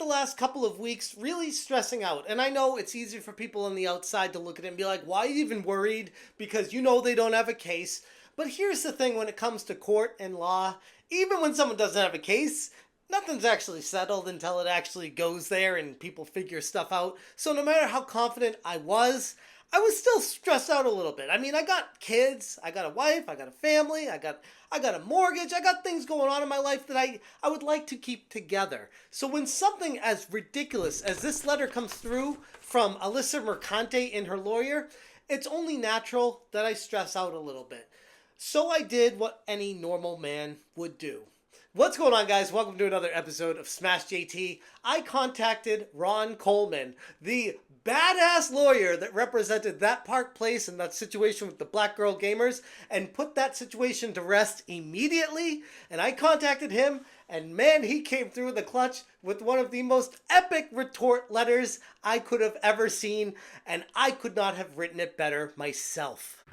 the last couple of weeks really stressing out. And I know it's easy for people on the outside to look at it and be like, why are you even worried? Because you know they don't have a case. But here's the thing when it comes to court and law, even when someone doesn't have a case, nothing's actually settled until it actually goes there and people figure stuff out. So no matter how confident I was still stressed out a little bit. I mean, I got kids, I got a wife, I got a family, I got a mortgage, I got things going on in my life that I would like to keep together. So when something as ridiculous as this letter comes through from Alyssa Mercante and her lawyer, it's only natural that I stress out a little bit. So I did what any normal man would do. What's going on, guys? Welcome to another episode of Smash JT. I contacted Ron Coleman, the badass lawyer that represented ThatParkPlace in that situation with the black girl gamers, and put that situation to rest immediately. And I contacted him, and man, he came through in the clutch with one of the most epic retort letters I could have ever seen, and I could not have written it better myself.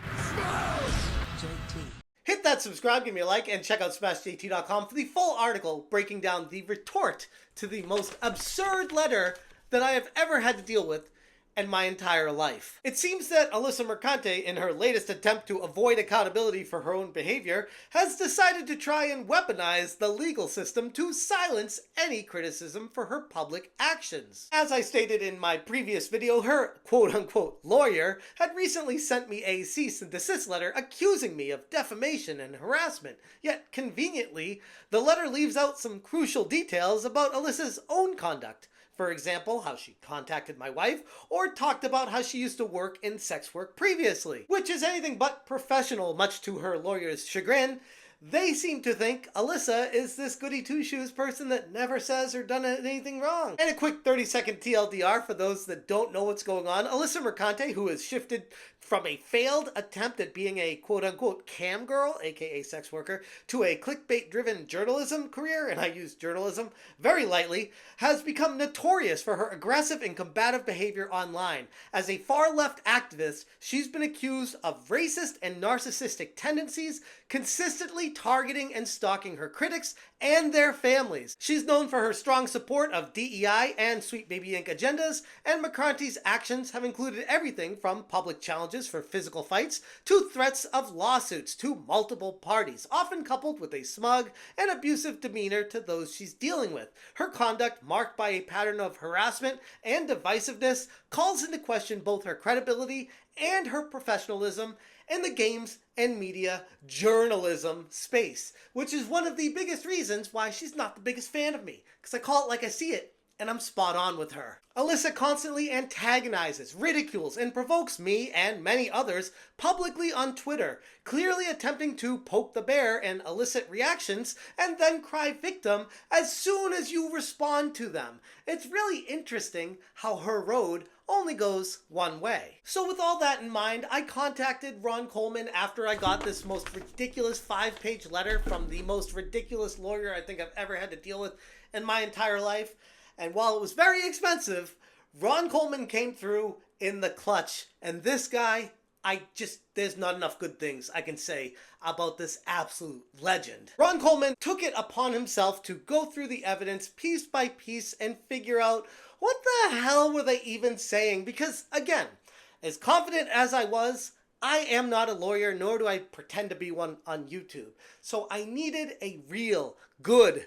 Hit that subscribe, give me a like, and check out SmashJT.com for the full article breaking down the retort to the most absurd letter that I have ever had to deal with in my entire life. It seems that Alyssa Mercante, in her latest attempt to avoid accountability for her own behavior, has decided to try and weaponize the legal system to silence any criticism for her public actions. As I stated in my previous video, her quote-unquote lawyer had recently sent me a cease and desist letter accusing me of defamation and harassment. Yet, conveniently, the letter leaves out some crucial details about Alyssa's own conduct. For example, how she contacted my wife, or talked about how she used to work in sex work previously, which is anything but professional, much to her lawyer's chagrin. They seem to think Alyssa is this goody two-shoes person that never says or done anything wrong. And a quick 30-second TLDR for those that don't know what's going on. Alyssa Mercante, who has shifted from a failed attempt at being a quote-unquote cam girl, aka sex worker, to a clickbait-driven journalism career, and I use journalism very lightly, has become notorious for her aggressive and combative behavior online. As a far-left activist, she's been accused of racist and narcissistic tendencies, consistently targeting and stalking her critics and their families. She's known for her strong support of DEI and Sweet Baby Inc. agendas, and Mercante's actions have included everything from public challenges for physical fights to threats of lawsuits to multiple parties, often coupled with a smug and abusive demeanor to those she's dealing with. Her conduct, marked by a pattern of harassment and divisiveness, calls into question both her credibility and her professionalism in the games and media journalism space, which is one of the biggest reasons why she's not the biggest fan of me, because I call it like I see it, and I'm spot on with her. Alyssa constantly antagonizes, ridicules, and provokes me and many others publicly on Twitter, clearly attempting to poke the bear and elicit reactions and then cry victim as soon as you respond to them. It's really interesting how her road only goes one way. So with all that in mind, I contacted Ron Coleman after I got this most ridiculous 5-page letter from the most ridiculous lawyer I think I've ever had to deal with in my entire life. And while it was very expensive, Ron Coleman came through in the clutch. And this guy, there's not enough good things I can say about this absolute legend. Ron Coleman took it upon himself to go through the evidence piece by piece and figure out what the hell were they even saying? Because again, as confident as I was, I am not a lawyer, nor do I pretend to be one on YouTube. So I needed a real, good,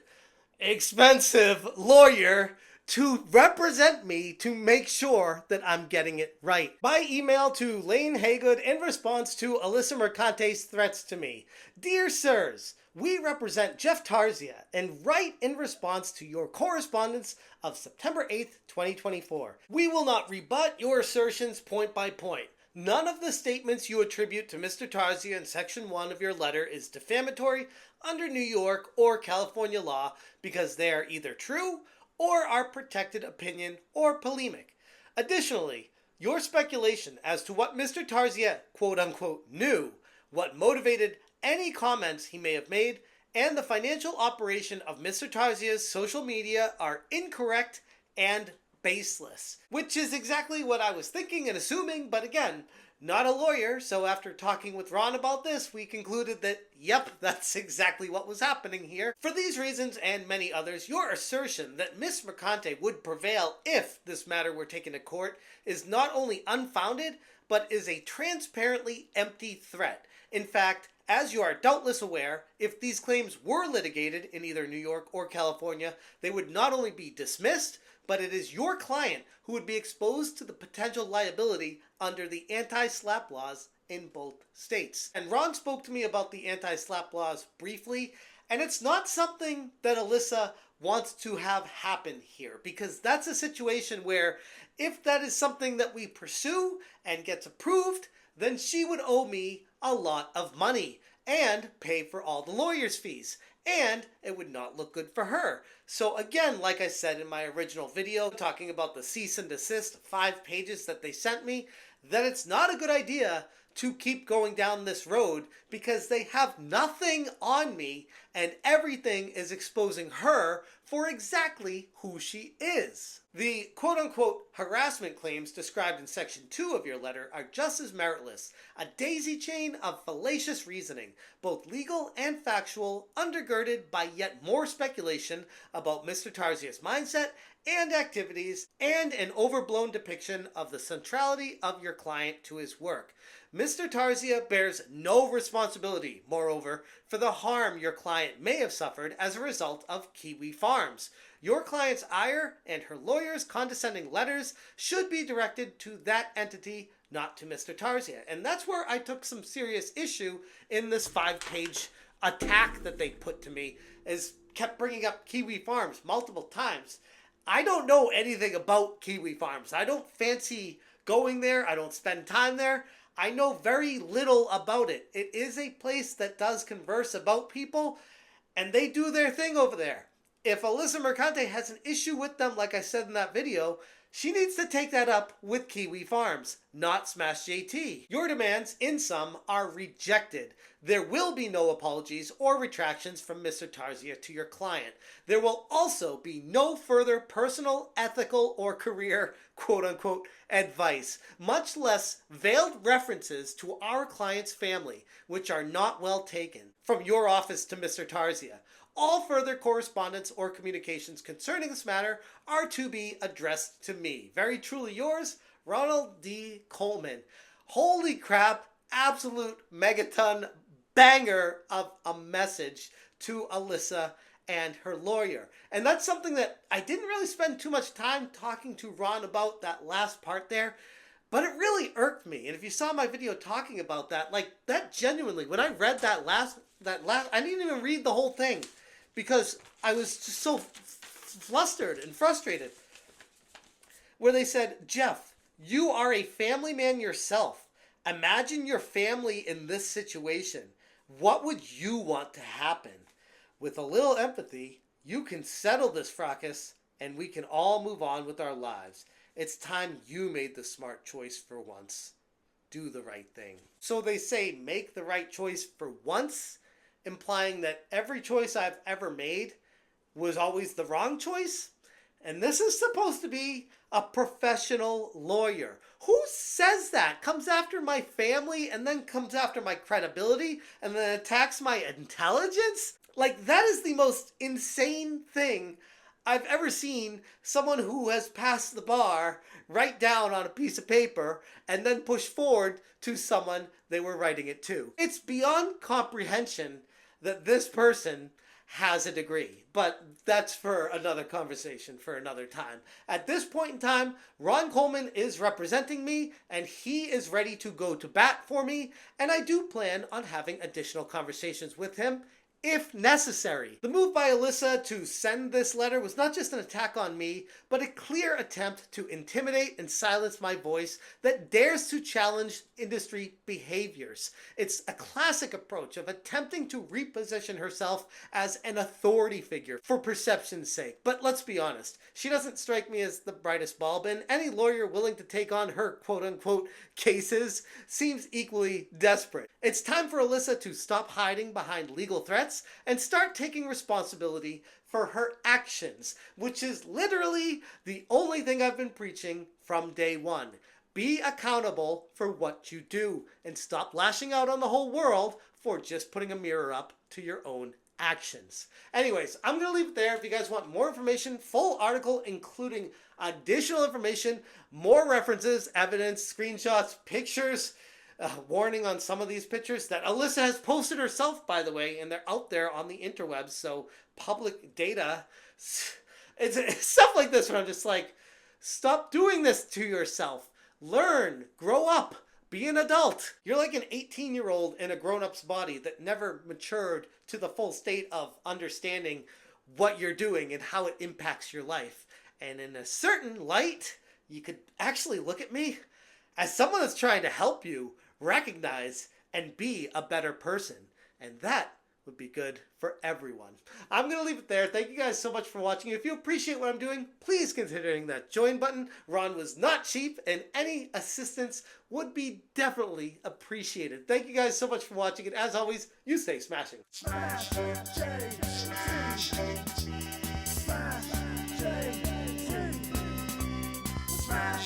expensive lawyer to represent me to make sure that I'm getting it right. By email to Lane Haygood in response to Alyssa Mercante's threats to me. Dear sirs, we represent Jeff Tarzia and write in response to your correspondence of September 8th, 2024. We will not rebut your assertions point by point. None of the statements you attribute to Mr. Tarzia in Section 1 of your letter is defamatory under New York or California law because they are either true or are protected opinion or polemic. Additionally, your speculation as to what Mr. Tarzia quote-unquote knew, what motivated any comments he may have made, and the financial operation of Mr. Tarzia's social media are incorrect and baseless. Which is exactly what I was thinking and assuming, but again, not a lawyer, so after talking with Ron about this, we concluded that, yep, that's exactly what was happening here. For these reasons and many others, your assertion that Miss Mercante would prevail if this matter were taken to court is not only unfounded, but is a transparently empty threat. In fact, as you are doubtless aware, if these claims were litigated in either New York or California, they would not only be dismissed, but it is your client who would be exposed to the potential liability under the anti-SLAPP laws in both states. And Ron spoke to me about the anti-SLAPP laws briefly, and it's not something that Alyssa wants to have happen here, because that's a situation where if that is something that we pursue and gets approved, then she would owe me a lot of money and pay for all the lawyer's fees. And it would not look good for her. So again, like I said in my original video talking about the cease and desist 5 pages that they sent me, that it's not a good idea to keep going down this road because they have nothing on me and everything is exposing her for exactly who she is. The quote-unquote harassment claims described in section 2 of your letter are just as meritless, a daisy chain of fallacious reasoning, both legal and factual, undergirded by yet more speculation about Mr. Tarzia's mindset and activities, and an overblown depiction of the centrality of your client to his work. Mr. Tarzia bears no responsibility, moreover, for the harm your client may have suffered as a result of Kiwi Farms. Your client's ire and her lawyer's condescending letters should be directed to that entity, not to Mr. Tarzia. And that's where I took some serious issue in this 5-page attack that they put to me, is kept bringing up Kiwi Farms multiple times. I don't know anything about Kiwi Farms. I don't fancy going there. I don't spend time there. I know very little about it. It is a place that does converse about people, and they do their thing over there. If Alyssa Mercante has an issue with them, like I said in that video, she needs to take that up with Kiwi Farms, not Smash JT. Your demands, in sum, are rejected. There will be no apologies or retractions from Mr. Tarzia to your client. There will also be no further personal, ethical, or career quote-unquote advice, much less veiled references to our client's family, which are not well taken, from your office to Mr. Tarzia. All further correspondence or communications concerning this matter are to be addressed to me. Very truly yours, Ronald D. Coleman. Holy crap, absolute megaton banger of a message to Alyssa and her lawyer. And that's something that I didn't really spend too much time talking to Ron about, that last part there, but it really irked me. And if you saw my video talking about that, like, that genuinely, when I read that last, I didn't even read the whole thing because I was just so flustered and frustrated. Where they said, Jeff, you are a family man yourself. Imagine your family in this situation. What would you want to happen? With a little empathy, you can settle this fracas and we can all move on with our lives. It's time you made the smart choice for once. Do the right thing. So they say make the right choice for once, implying that every choice I've ever made was always the wrong choice? And this is supposed to be a professional lawyer. Who says that? Comes after my family and then comes after my credibility and then attacks my intelligence? Like, that is the most insane thing I've ever seen someone who has passed the bar write down on a piece of paper and then push forward to someone they were writing it to. It's beyond comprehension that this person has a degree, but that's for another conversation for another time. At this point in time, Ron Coleman is representing me and he is ready to go to bat for me, and I do plan on having additional conversations with him if necessary. The move by Alyssa to send this letter was not just an attack on me, but a clear attempt to intimidate and silence my voice that dares to challenge industry behaviors. It's a classic approach of attempting to reposition herself as an authority figure for perception's sake. But let's be honest, she doesn't strike me as the brightest bulb, and any lawyer willing to take on her quote-unquote cases seems equally desperate. It's time for Alyssa to stop hiding behind legal threats and start taking responsibility for her actions, which is literally the only thing I've been preaching from day one. Be accountable for what you do and stop lashing out on the whole world for just putting a mirror up to your own actions. Anyways, I'm going to leave it there. If you guys want more information, full article including additional information, more references, evidence, screenshots, pictures, warning on some of these pictures that Alyssa has posted herself, by the way, and they're out there on the interwebs, so public data. It's stuff like this where I'm just like, stop doing this to yourself. Learn, grow up, be an adult. You're like an 18-year-old in a grown-up's body that never matured to the full state of understanding what you're doing and how it impacts your life. And in a certain light, you could actually look at me as someone that's trying to help you recognize and be a better person. And that would be good for everyone. I'm going to leave it there. Thank you guys so much for watching. If you appreciate what I'm doing, please consider hitting that join button. Ron was not cheap, and any assistance would be definitely appreciated. Thank you guys so much for watching, and as always, you stay smashing. Smash, Smash,